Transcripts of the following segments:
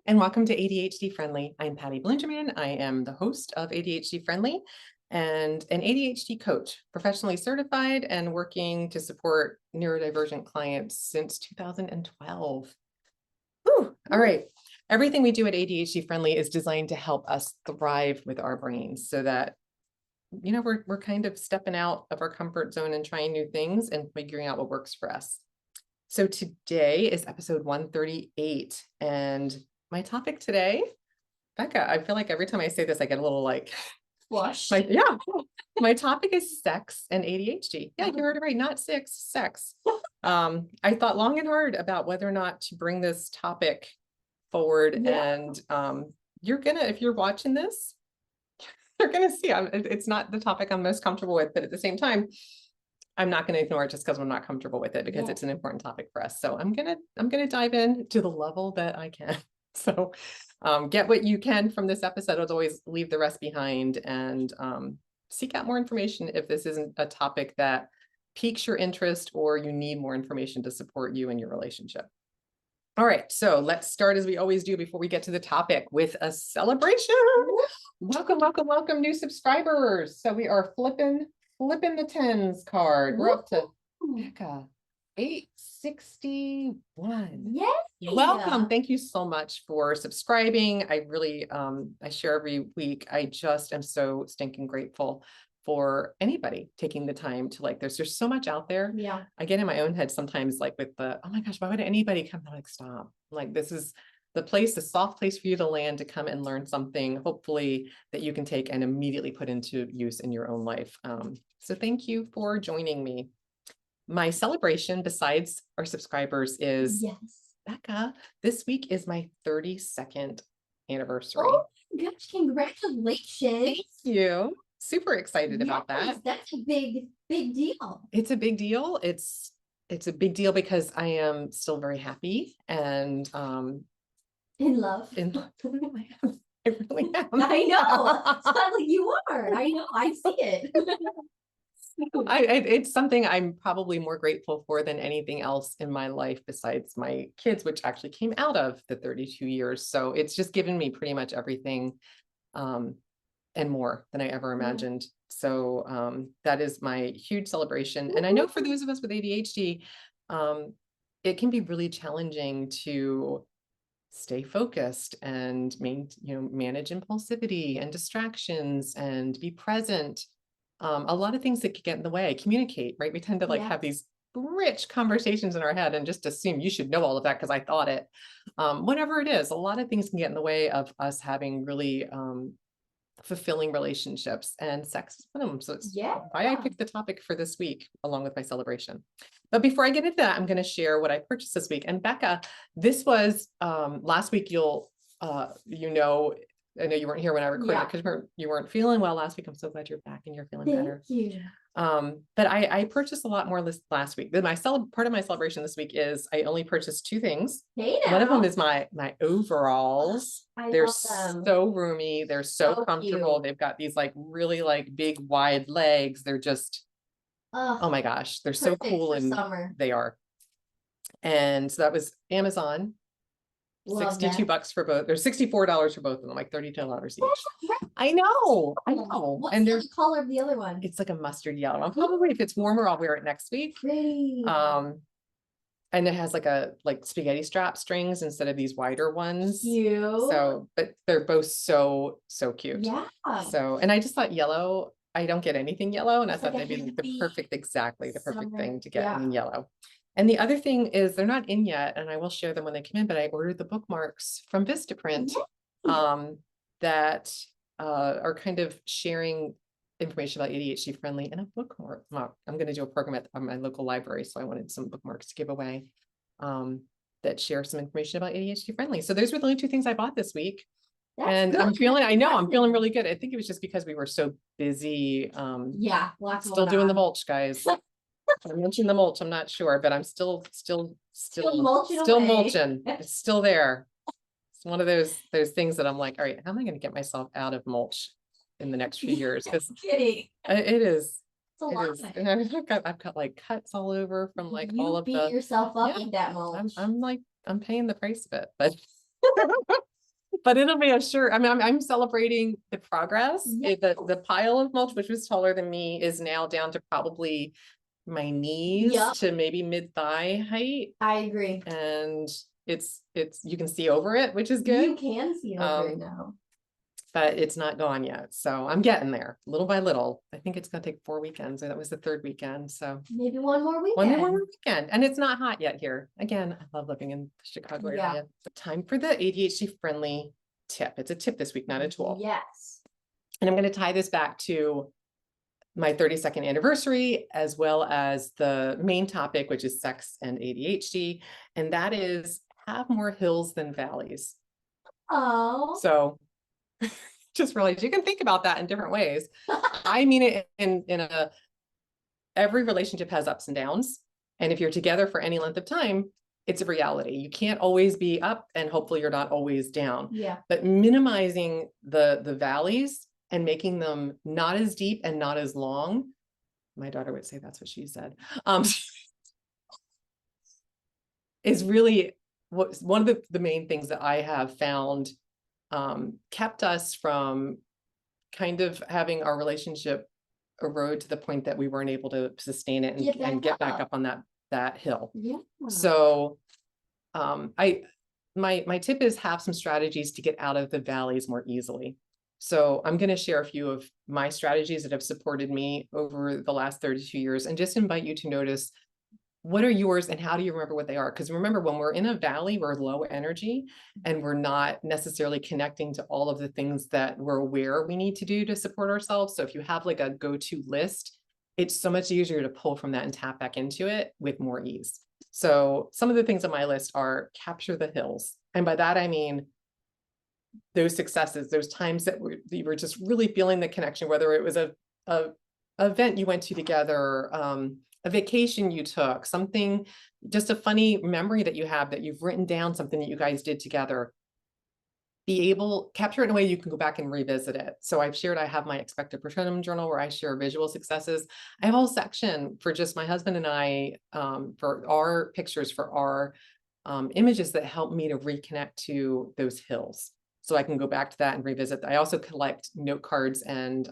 and welcome to ADHD Friendly. I'm Patty Blingerman. I am the host of ADHD Friendly and an ADHD coach, professionally certified and working to support neurodivergent clients since 2012. Whew. All right. Everything we do at ADHD Friendly is designed to help us thrive with our brains so that, we're kind of stepping out of our comfort zone and trying new things and figuring out what works for us. So today is episode 138, and my topic today, Becca, I feel like every time I say this, I get a little like flush. My topic is sex and ADHD. Yeah, you heard it right, not sex. I thought long and hard about whether or not to bring this topic forward, and if you're watching this, you're gonna see it's not the topic I'm most comfortable with, but at the same time, I'm not going to ignore it just because I'm not comfortable with it, because it's an important topic for us. So I'm gonna dive in to the level that I can. So get what you can from this episode. As always, leave the rest behind, and seek out more information if this isn't a topic that piques your interest or you need more information to support you in your relationship. All right, so let's start as we always do before we get to the topic with a celebration. Welcome, new subscribers. So we are flipping the tens card. We're up to Becca, 861. Yay! Welcome. Thank you so much for subscribing. I really, I share every week. I just am so stinking grateful for anybody taking the time to there's so much out there. Yeah. I get in my own head sometimes with the, oh my gosh, why would anybody come? I'm like, stop. This is the soft place for you to land, to come and learn something, hopefully that you can take and immediately put into use in your own life. So thank you for joining me. My celebration, besides our subscribers, is Becca. This week is my 32nd anniversary. Oh my gosh, congratulations. Thank you. Super excited about that. That's a big deal. It's a big deal. It's a big deal because I am still very happy and in love. I really am. I know. Sounds like you are. I know. I see it. It's something I'm probably more grateful for than anything else in my life besides my kids, which actually came out of the 32 years. So it's just given me pretty much everything and more than I ever imagined. So that is my huge celebration. And I know for those of us with ADHD, it can be really challenging to stay focused and manage impulsivity and distractions and be present. A lot of things that could get in the way. Communicate, right? We tend to have these rich conversations in our head and just assume you should know all of that because I thought it. Whatever it is, a lot of things can get in the way of us having really fulfilling relationships, and sex is one of them. So it's why I picked the topic for this week along with my celebration. But before I get into that, I'm going to share what I purchased this week. And Becca, this was last week. I know you weren't here when I recorded because you weren't feeling well last week. I'm so glad you're back and you're feeling better. Thank you. But I purchased a lot more last week. Then part of my celebration this week is I only purchased 2 things. One of them is my overalls. They're so roomy. They're so comfortable. Cute. They've got these really big wide legs. They're just, oh my gosh, they're so cool. And summer. They are. And so that was Amazon. Love $62 for both. There's $64 for both of them, like $32 each. I know. What's and the color of the other one? It's like a mustard yellow. I'm probably, if it's warmer, I'll wear it next week. Pretty. And it has like spaghetti strap strings instead of these wider ones. Cute. So, but they're both so cute. Yeah. So, and I just thought yellow, I don't get anything yellow, and I thought that'd be the perfect thing to get in yellow. And the other thing is they're not in yet, and I will share them when they come in, but I ordered the bookmarks from Vistaprint that are kind of sharing information about ADHD friendly in a bookmark. I'm going to do a program at my local library, so I wanted some bookmarks to give away that share some information about ADHD friendly. So those were the only 2 things I bought this week. And I'm feeling really good. I think it was just because we were so busy. Still doing the mulch, guys. I mentioned the mulch. I'm not sure, but I'm still mulching. It's still there. It's one of those things that I'm like, all right, how am I going to get myself out of mulch in the next few years? Because it is. It's a lot. And I've got cuts all over from you beat yourself up with that mulch. I'm paying the price of it, but but it'll be a sure. I mean, I'm celebrating the progress. Yeah. The pile of mulch, which was taller than me, is now down to probably my knees Yep. to maybe mid-thigh height. I agree. And it's you can see over it, which is good. You can see over it now. But it's not gone yet. So I'm getting there little by little. I think it's going to take 4 weekends, or that was the 3rd weekend. So Maybe one more one weekend. more weekend. And it's not hot yet here. Again, I love living in the Chicago area. Time for the ADHD friendly tip. It's a tip this week, not a tool. Yes. And I'm going to tie this back to my 32nd anniversary, as well as the main topic, which is sex and ADHD. And that is have more hills than valleys. Oh. So just realized you can think about that in different ways. I mean it in every relationship has ups and downs. And if you're together for any length of time, it's a reality. You can't always be up, and hopefully you're not always down. Yeah. But minimizing the valleys and making them not as deep and not as long. My daughter would say that's what she said. Is really one of the main things that I have found kept us from kind of having our relationship erode to the point that we weren't able to sustain it and get back up on that hill. Yeah. So my tip is have some strategies to get out of the valleys more easily. So I'm going to share a few of my strategies that have supported me over the last 32 years, and just invite you to notice what are yours and how do you remember what they are? Because remember, when we're in a valley, we're low energy and we're not necessarily connecting to all of the things that we're aware we need to do to support ourselves. So if you have like a go-to list, it's so much easier to pull from that and tap back into it with more ease. So some of the things on my list are capture the hills. And by that, I mean those successes, those times that you were just really feeling the connection, whether it was a event you went to together, a vacation you took, something, just a funny memory that you have that you've written down, something that you guys did together. Capture it in a way you can go back and revisit it. So I've shared, I have my expected patronum journal where I share visual successes. I have a whole section for just my husband and I, for our pictures, for our images that help me to reconnect to those hills. So I can go back to that and revisit. I also collect note cards and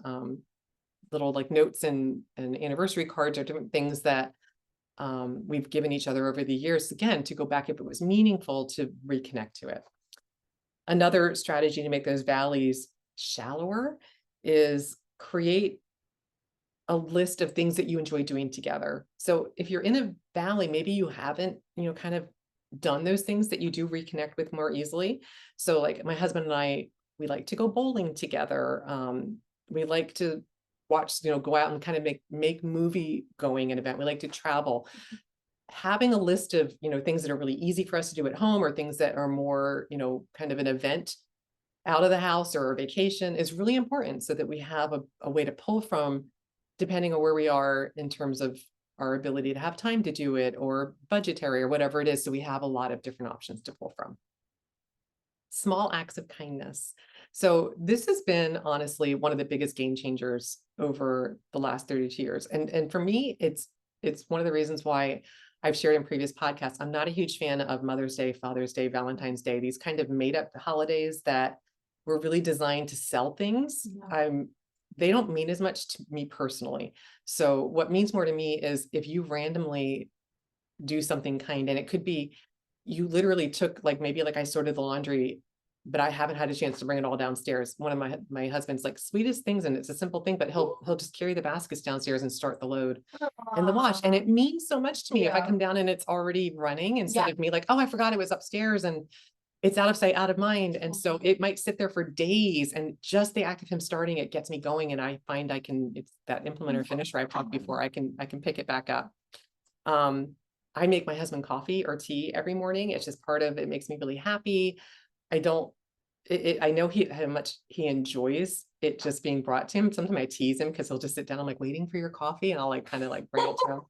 little like notes and anniversary cards, or different things that we've given each other over the years, again, to go back if it was meaningful to reconnect to it. Another strategy to make those valleys shallower is create a list of things that you enjoy doing together. So if you're in a valley, maybe you haven't, kind of done those things that you do reconnect with more easily. So like my husband and I, we like to go bowling together. We like to watch, go out and kind of make movie going an event. We like to travel. Having a list of, things that are really easy for us to do at home, or things that are more, kind of an event out of the house or a vacation, is really important, so that we have a way to pull from, depending on where we are in terms of our ability to have time to do it, or budgetary, or whatever it is. So we have a lot of different options to pull from. Small acts of kindness. So this has been honestly one of the biggest game changers over the last 32 years. And for me, it's one of the reasons why I've shared in previous podcasts, I'm not a huge fan of Mother's Day, Father's Day, Valentine's Day, these kind of made up holidays that were really designed to sell things. Yeah. They don't mean as much to me personally. So what means more to me is if you randomly do something kind, and it could be, you literally took maybe I sorted the laundry, but I haven't had a chance to bring it all downstairs. One of my husband's sweetest things, and it's a simple thing, but he'll just carry the baskets downstairs and start the load in the wash. And it means so much to me if I come down and it's already running, instead of me oh, I forgot it was upstairs, and it's out of sight, out of mind. And so it might sit there for days, and just the act of him starting it gets me going. And I find it's that implementer finisher I've talked before. I can pick it back up. I make my husband coffee or tea every morning. It's just part of it. Makes me really happy. I know how much he enjoys it just being brought to him. Sometimes I tease him because he'll just sit down. I'm waiting for your coffee, and I'll kind of bring it to him.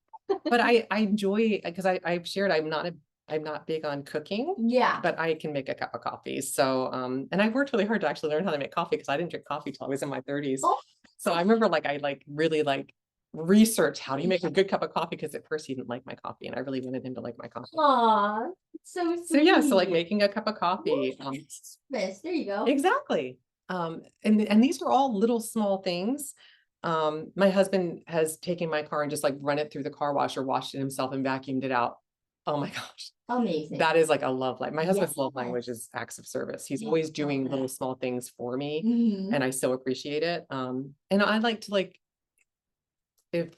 But I enjoy, because I've shared, I'm not big on cooking. Yeah. But I can make a cup of coffee. So and I worked really hard to actually learn how to make coffee, because I didn't drink coffee till I was in my 30s. So I remember I really research how do you make a good cup of coffee, because at first he didn't like my coffee and I really wanted him to like my coffee. Aw, so sweet. So yeah, so like making a cup of coffee. There you go. Exactly. And these are all little small things. My husband has taken my car and just like run it through the car washer, washed it himself and vacuumed it out. Oh my gosh. Amazing. That is like a love life. My husband's love Yes. language is acts of service. He's Yes, always love doing that. little small things for me. Mhm. And I so appreciate it. And I like to like, if,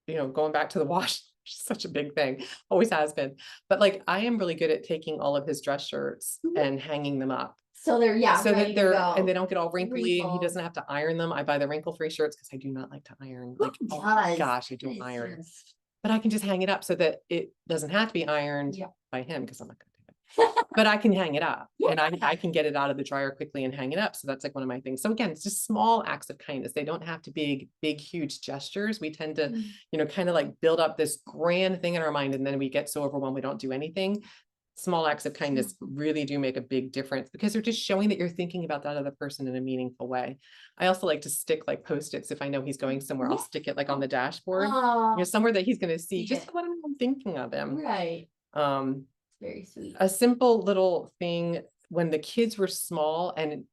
going back to the wash, such a big thing, always has been. But like, I am really good at taking all of his dress shirts and hanging them up. So they're, yeah, So that ready to they're, go. and they don't get all wrinkly and he Wrinkled. doesn't have to iron them. I buy the wrinkle-free shirts because I do not like to iron. Like, Who oh my does? gosh, I do That is iron. just- But I can just hang it up so that it doesn't have to be ironed Yeah. by him, because I'm not gonna do it. But I can hang it up and I Yeah. can get it out of the dryer quickly and hang it up. So that's like one of my things. So again, it's just small acts of kindness. They don't have to be big, huge gestures. We tend to, kind of like build up this grand thing in our mind, and then we get so overwhelmed we don't do anything. Small acts of kindness really do make a big difference, because they're just showing that you're thinking about that other person in a meaningful way. I also like to stick like Post-its. If I know he's going somewhere, I'll stick it like on the dashboard, somewhere that he's going to see, just to let him know I'm thinking of him. Right. Very sweet. A simple little thing when the kids were small, and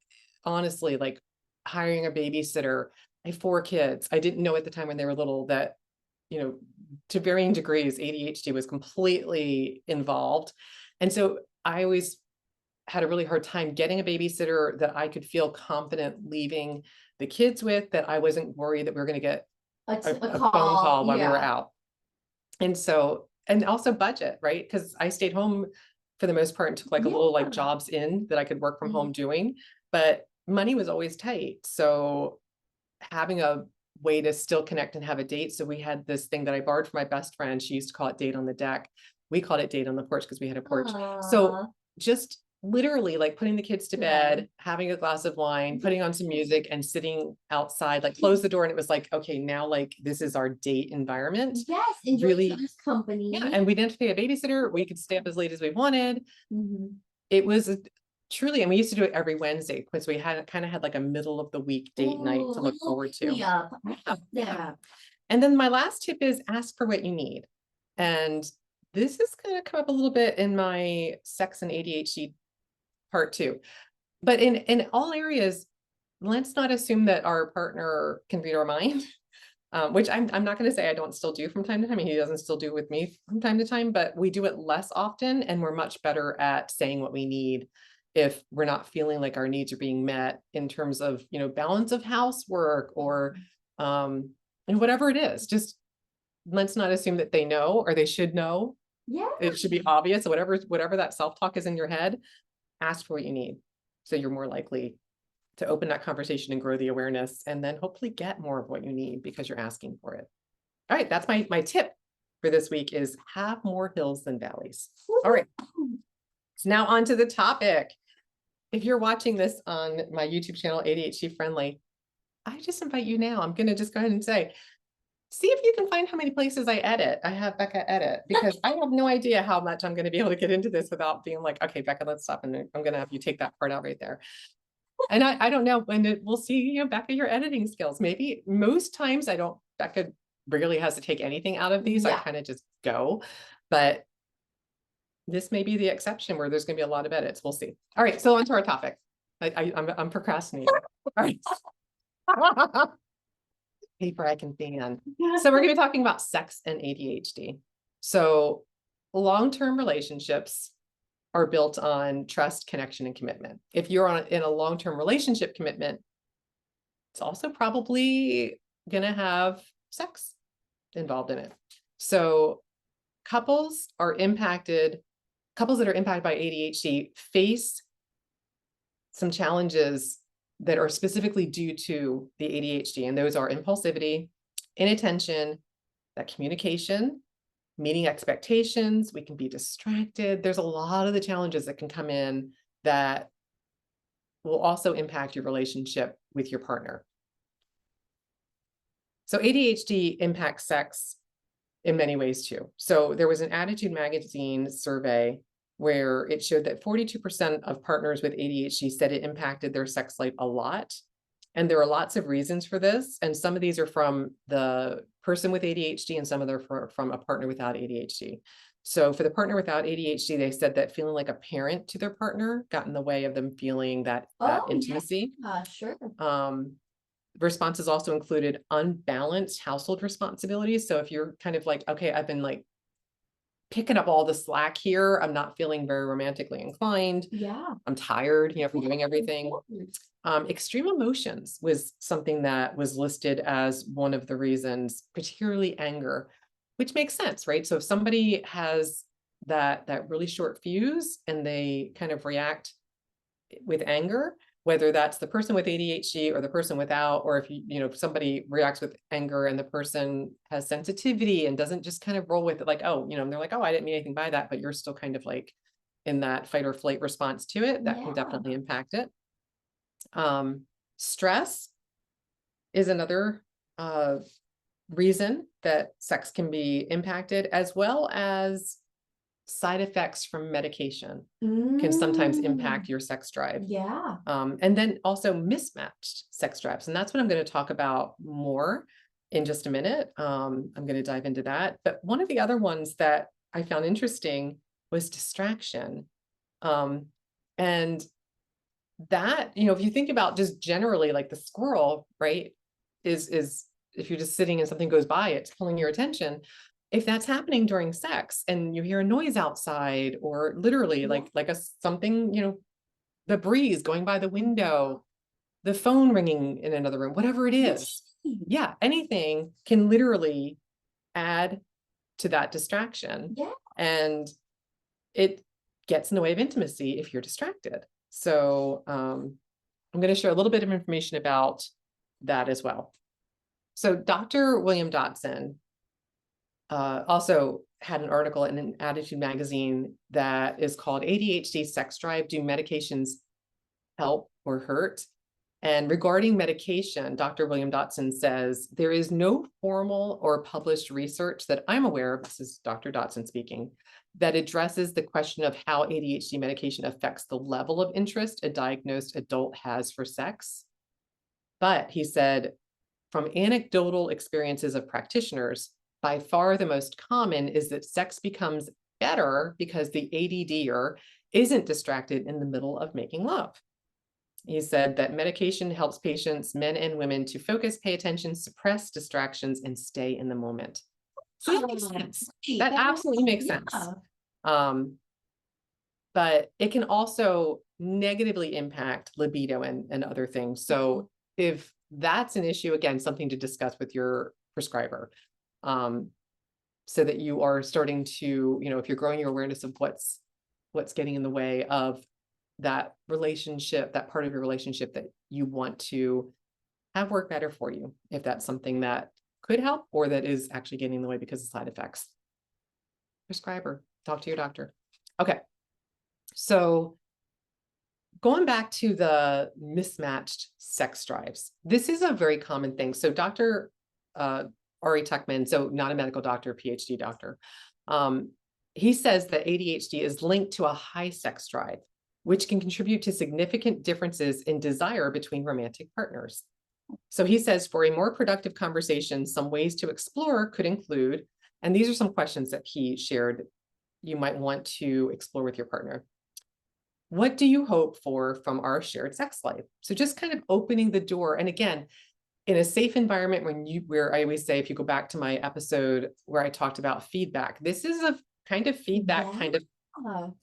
honestly, like hiring a babysitter. I have 4 kids. I didn't know at the time when they were little that, to varying degrees, ADHD was completely involved. And so I always had a really hard time getting a babysitter that I could feel confident leaving the kids with, that I wasn't worried that we were going to get a phone call while we were out. And so, and also budget, right? Because I stayed home for the most part and took like a little like jobs in that I could work from home doing, but money was always tight. So having a way to still connect and have a date. So we had this thing that I borrowed from my best friend. She used to call it date on the deck. We called it date on the porch because we had a porch. So just literally like putting the kids to bed, having a glass of wine, putting on some music and sitting outside, like close the door. And it was like, okay, now like this is our date environment. Yes. Enjoy Really, each other's company. yeah. And we didn't have to pay a babysitter. We could stay up as late as we wanted. It was truly, and we used to do it every Wednesday because we had kind of had like a middle of the week date night to look forward to. Yeah. And then my last tip is ask for what you need. And this is going to come up a little bit in my sex and ADHD part 2. But in all areas, let's not assume that our partner can read our mind. Which I'm not going to say I don't still do from time to time. I mean, he doesn't still do with me from time to time, but we do it less often, and we're much better at saying what we need if we're not feeling like our needs are being met in terms of, balance of housework or, and whatever it is. Just let's not assume that they know or they should know. Yeah. It should be obvious. Whatever that self-talk is in your head, ask for what you need. So you're more likely to open that conversation and grow the awareness, and then hopefully get more of what you need because you're asking for it. All right, that's my tip for this week, is have more hills than valleys. All right, so now on to the topic. If you're watching this on my YouTube channel, ADHD Friendly, I just invite you now. I'm going to just go ahead and say, see if you can find how many places I edit. I have Becca edit, because I have no idea how much I'm going to be able to get into this without being like, okay, Becca, let's stop. And I'm going to have you take that part out right there. And I don't know when we'll see, Becca, your editing skills. Maybe most times Becca rarely has to take anything out of these. I kind of just go, but this may be the exception where there's going to be a lot of edits. We'll see. All right. So on to our topic. I'm procrastinating. All right. Paper I can fan. So we're going to be talking about sex and ADHD. So long-term relationships are built on trust, connection, and commitment. If you're in a long-term relationship commitment, it's also probably going to have sex involved in it. So couples that are impacted by ADHD face some challenges that are specifically due to the ADHD. And those are impulsivity, inattention, that communication, meeting expectations. We can be distracted. There's a lot of the challenges that can come in that will also impact your relationship with your partner. So ADHD impacts sex in many ways too. So there was an ADDitude magazine survey where it showed that 42% of partners with ADHD said it impacted their sex life a lot. And there are lots of reasons for this. And some of these are from the person with ADHD and some of them are from a partner without ADHD. So for the partner without ADHD, they said that feeling like a parent to their partner got in the way of them feeling that Oh, intimacy. yeah, sure. Responses also included unbalanced household responsibilities. So if you're kind of like, okay, I've been like picking up all the slack here, I'm not feeling very romantically inclined. Yeah. I'm tired, from doing everything. Important. Extreme emotions was something that was listed as one of the reasons, particularly anger, which makes sense, right? So if somebody has that really short fuse and they kind of react with anger, whether that's the person with ADHD or the person without, or if somebody reacts with anger and the person has sensitivity and doesn't just kind of roll with it, like, oh, and they're like, oh, I didn't mean anything by that, but you're still kind of like in that fight or flight response to it, that can definitely impact it. Stress is another reason that sex can be impacted, as well as side effects from medication can sometimes impact your sex drive. Yeah. And then also mismatched sex drives. And that's what I'm going to talk about more in just a minute. I'm going to dive into that. But one of the other ones that I found interesting was distraction. And that, if you think about just generally like the squirrel, right, is if you're just sitting and something goes by, it's pulling your attention. If that's happening during sex and you hear a noise outside, or literally like something, the breeze going by the window, the phone ringing in another room, whatever it is, yeah, anything can literally add to that distraction. Yeah. And it gets in the way of intimacy if you're distracted. So I'm going to share a little bit of information about that as well. So Dr. William Dodson also had an article in an ADDitude magazine that is called ADHD Sex Drive, Do Medications Help or Hurt? And regarding medication, Dr. William Dodson says, there is no formal or published research that I'm aware of, this is Dr. Dodson speaking, that addresses the question of how ADHD medication affects the level of interest a diagnosed adult has for sex. But he said, from anecdotal experiences of practitioners, by far the most common is that sex becomes better because the ADDer isn't distracted in the middle of making love. He said that medication helps patients, men and women, to focus, pay attention, suppress distractions, and stay in the moment. So that makes sense. That absolutely makes sense. But it can also negatively impact libido and other things. So if that's an issue, again, something to discuss with your prescriber, so that you are starting to, if you're growing your awareness of what's getting in the way of that relationship, that part of your relationship that you want to have work better for you, if that's something that could help or that is actually getting in the way because of side effects. Prescriber, talk to your doctor. Okay. So going back to the mismatched sex drives, this is a very common thing. So Dr. Ari Tuckman, so not a medical doctor, PhD doctor, he says that ADHD is linked to a high sex drive, which can contribute to significant differences in desire between romantic partners. So he says, for a more productive conversation, some ways to explore could include, and these are some questions that he shared you might want to explore with your partner. What do you hope for from our shared sex life? So just kind of opening the door. And again, in a safe environment, where I always say, if you go back to my episode where I talked about feedback, this is a kind of feedback kind of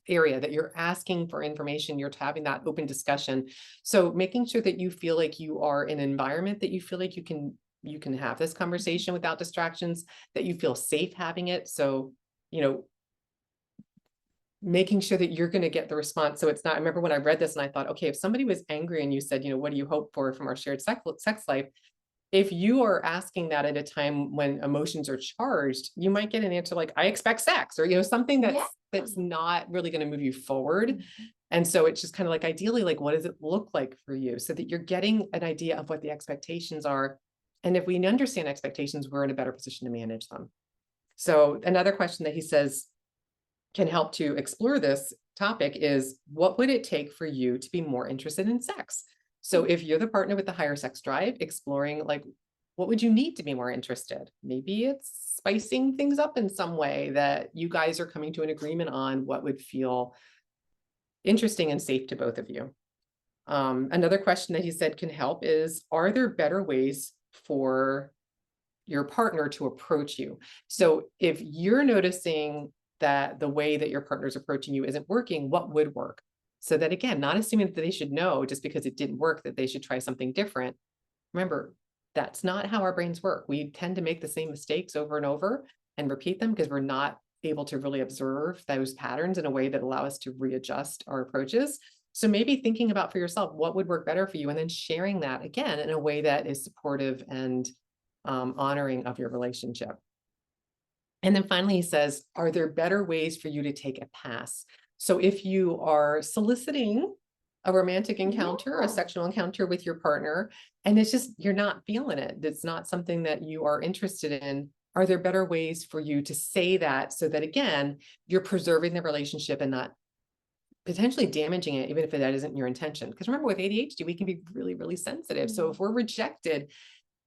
area that you're asking for information, you're having that open discussion. So making sure that you feel like you are in an environment that you feel like you can have this conversation without distractions, that you feel safe having it. So, making sure that you're going to get the response. So it's not, I remember when I read this and I thought, okay, if somebody was angry and you said, what do you hope for from our shared sex life? If you are asking that at a time when emotions are charged, you might get an answer like, I expect sex, or, something that's not really going to move you forward. And so it's just kind of like, ideally, like, what does it look like for you, so that you're getting an idea of what the expectations are. And if we understand expectations, we're in a better position to manage them. So another question that he says can help to explore this topic is, what would it take for you to be more interested in sex? So if you're the partner with the higher sex drive, exploring like, what would you need to be more interested? Maybe it's spicing things up in some way that you guys are coming to an agreement on what would feel interesting and safe to both of you. Another question that he said can help is, are there better ways for your partner to approach you? So if you're noticing that the way that your partner's approaching you isn't working, what would work? So that, again, not assuming that they should know just because it didn't work, that they should try something different. Remember, that's not how our brains work. We tend to make the same mistakes over and over and repeat them because we're not able to really observe those patterns in a way that allow us to readjust our approaches. So maybe thinking about for yourself, what would work better for you, and then sharing that again in a way that is supportive and honoring of your relationship. And then finally, he says, are there better ways for you to take a pass? So if you are soliciting a romantic encounter, a sexual encounter with your partner, and it's just, you're not feeling it, it's not something that you are interested in, are there better ways for you to say that so that, again, you're preserving the relationship and not potentially damaging it, even if that isn't your intention? Because remember, with ADHD, we can be really, really sensitive. So if we're rejected,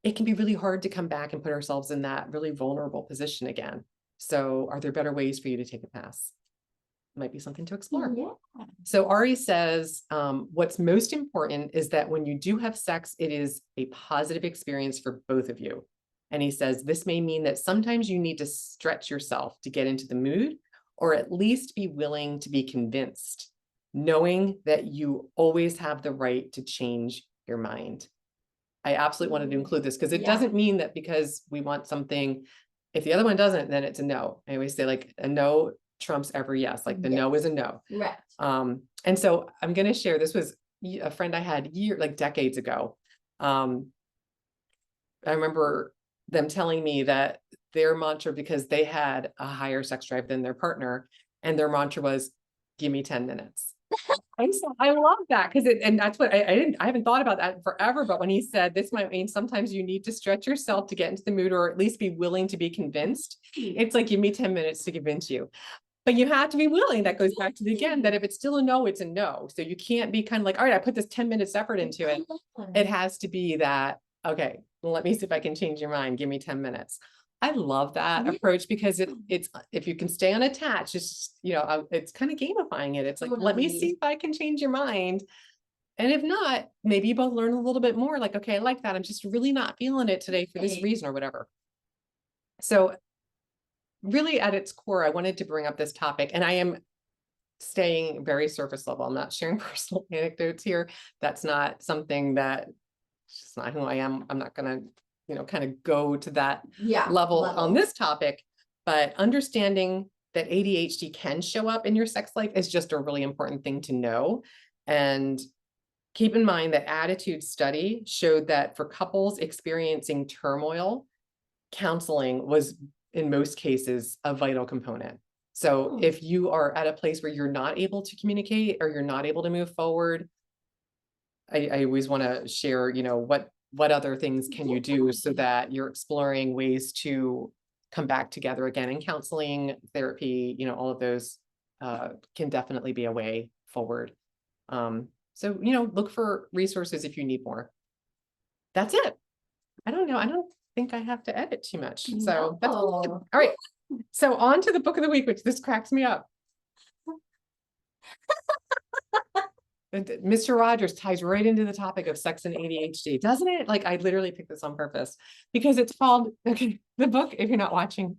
it can be really hard to come back and put ourselves in that really vulnerable position again. So are there better ways for you to take a pass? Might be something to explore. Yeah. So Ari says, what's most important is that when you do have sex, it is a positive experience for both of you. And he says, this may mean that sometimes you need to stretch yourself to get into the mood, or at least be willing to be convinced, knowing that you always have the right to change your mind. I absolutely wanted to include this because it doesn't mean that because we want something, if the other one doesn't, then it's a no. I always say, like, a no trumps every yes, like the no is a no. Right. And so I'm going to share, this was a friend I had decades ago. I remember them telling me that their mantra, because they had a higher sex drive than their partner, and their mantra was, give me 10 minutes. And so I love that, because and that's what I haven't thought about that forever. But when he said, this might mean sometimes you need to stretch yourself to get into the mood, or at least be willing to be convinced. It's like, give me 10 minutes to convince you. But you have to be willing. That goes back to the, again, that if it's still a no, it's a no. So you can't be kind of like, all right, I put this 10 minutes effort into it. It has to be that, okay, well, let me see if I can change your mind. Give me 10 minutes. I love that approach, because it's, if you can stay unattached, it's, it's kind of gamifying it. It's like, let me see if I can change your mind. And if not, maybe you both learn a little bit more, like, okay, I like that. I'm just really not feeling it today for this reason or whatever. So really at its core, I wanted to bring up this topic, and I am staying very surface level. I'm not sharing personal anecdotes here. That's not something that, it's just not who I am. I'm not going to, kind of go to that level on this topic, but understanding that ADHD can show up in your sex life is just a really important thing to know. And keep in mind that ADDitude Study showed that for couples experiencing turmoil, counseling was in most cases a vital component. So if you are at a place where you're not able to communicate, or you're not able to move forward, I always want to share, what other things can you do so that you're exploring ways to come back together again. And counseling, therapy, all of those can definitely be a way forward. So, look for resources if you need more. That's it. I don't know. I don't think I have to edit too much. So that's all right. So on to the book of the week, which this cracks me up. Mr. Rogers ties right into the topic of sex and ADHD, doesn't it? Like, I literally picked this on purpose because it's called, okay, the book, if you're not watching,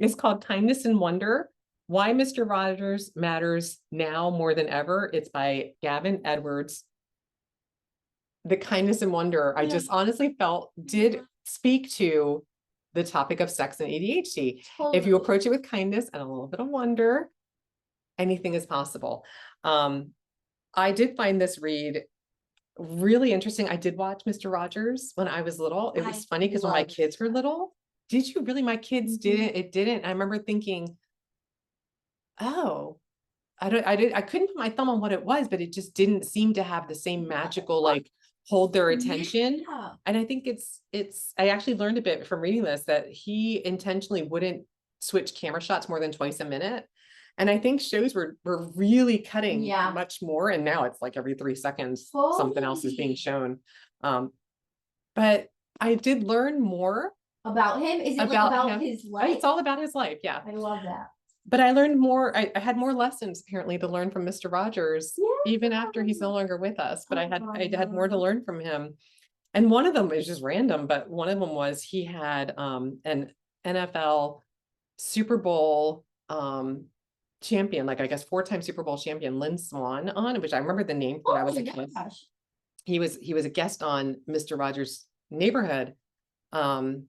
is called Kindness and Wonder: Why Mr. Rogers Matters Now More Than Ever. It's by Gavin Edwards. The kindness and wonder, I just honestly felt did speak to the topic of sex and ADHD. If you approach it with kindness and a little bit of wonder, anything is possible. I did find this read really interesting. I did watch Mr. Rogers when I was little. It was funny because when my kids were little, did you really? My kids didn't. It didn't. I remember thinking, oh, I couldn't put my thumb on what it was, but it just didn't seem to have the same magical, like, hold their attention. And I think I actually learned a bit from reading this, that he intentionally wouldn't switch camera shots more than twice a minute. And I think shows were really cutting Yeah. much more. And now it's like every 3 seconds, something else is being Totally. shown. But I did learn more About him? Is it like about about him. his life? It's all about his life. Yeah. I love that. But I learned more. I had more lessons apparently to learn from Mr. Rogers, even after he's no longer with us. But I had more to learn from him. And one of them is just random, but one of them was he had an NFL Super Bowl champion, like I guess 4-time Super Bowl champion Lynn Swan on, which I remember the name when I was a kid. Gosh. He was a guest on Mr. Rogers' Neighborhood. And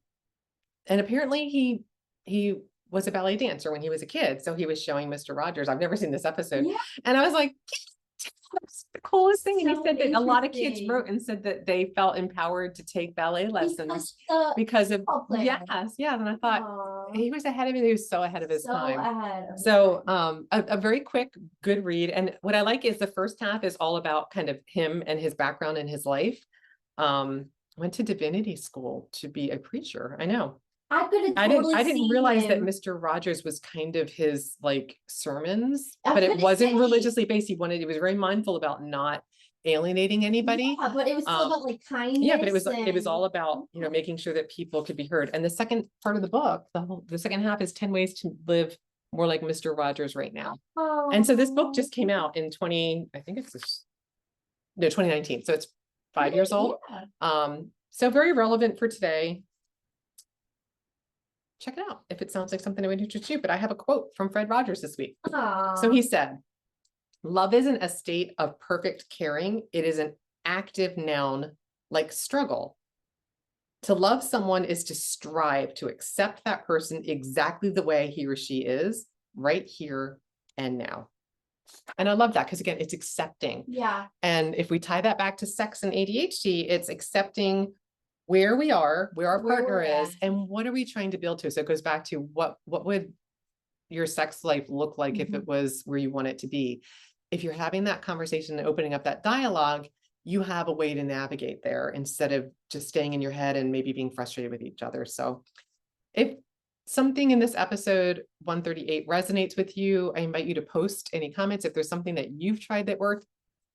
apparently he was a ballet dancer when he was a kid. So he was showing Mr. Rogers. I've never seen this episode. Yeah. And I was like, that's the coolest thing. And he So said that a lot of kids interesting. wrote and said that they felt empowered to take ballet lessons Because because of, football player. yes. And I thought Aw, he was ahead of it. He was so ahead of his so time. ahead of So time. a very quick, good read. And what I like is the first half is all about kind of him and his background in his life. Went to divinity school to be a preacher. I know. I could have totally I didn't realize that him. Mr. Rogers was kind of his like sermons, I but it could've wasn't said- religiously based. He was very mindful about not alienating anybody. Yeah, but it was still about like kindness. Yeah, but it was and... all about, you know, making sure that people could be heard. And the second part of the book, the second half is 10 ways to live more like Mr. Rogers right now. Oh. And so this book just came out in 2019. So it's 5 years old. Yeah. So very relevant for today. Check it out if it sounds like something that would interest you. But I have a quote from Fred Rogers this week. Aw. So he said, "Love isn't a state of perfect caring. It is an active noun like struggle. To love someone is to strive to accept that person exactly the way he or she is, right here and now." And I love that because, again, it's accepting. Yeah. And if we tie that back to sex and ADHD, it's accepting where we are, where our partner is, and what are we trying to build to. So it goes back to what would your sex life look like if it was where you want it to be. If you're having that conversation and opening up that dialogue, you have a way to navigate there instead of just staying in your head and maybe being frustrated with each other. So if something in this episode 138 resonates with you, I invite you to post any comments. If there's something that you've tried that worked,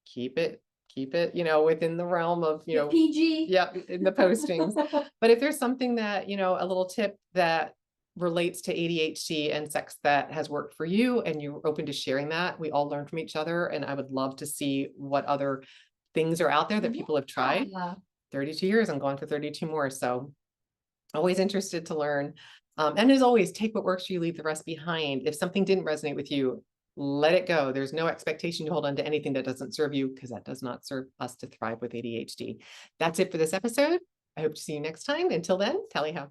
keep it, you know, within the realm of, you know, PG. Yeah, in the postings. But if there's something that, you know, a little tip that relates to ADHD and sex that has worked for you and you're open to sharing that, we all learn from each other. And I would love to see what other things are out there that people have tried. 32 years, I'm going for 32 more. So always interested to learn. And as always, take what works for you, leave the rest behind. If something didn't resonate with you, let it go. There's no expectation to hold on to anything that doesn't serve you, because that does not serve us to thrive with ADHD. That's it for this episode. I hope to see you next time. Until then, tally ho.